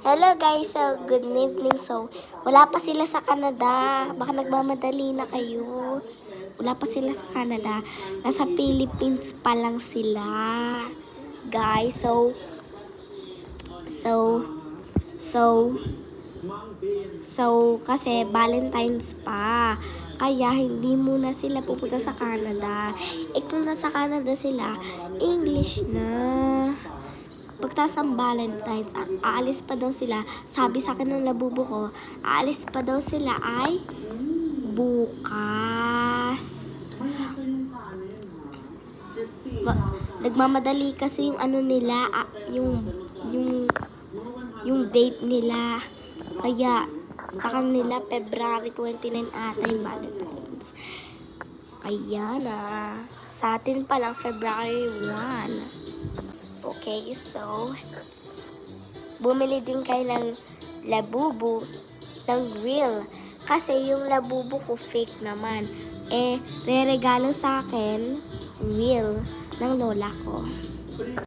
Hello guys, so good evening. So, wala pa sila sa Canada. Baka nagmamadali na kayo. Wala pa sila sa Canada. Nasa Philippines pa lang sila. Guys, kasi Valentine's pa. Kaya hindi muna sila pupunta sa Canada. Kung nasa Canada sila, English na. Pagtas ng Valentine's, aalis pa daw sila. Sabi sa akin ng labubo ko, aalis pa daw sila ay bukas. Nagmamadali kasi yung ano nila, yung date nila. Kaya sa kanila February 29 ata yung Valentine's. Kaya na, sa atin pa lang February 1. Okay, so, bumili din kayo ng labubu, ng grill. Kasi yung labubu ko fake naman. Re-regalo sa akin, grill ng lola ko.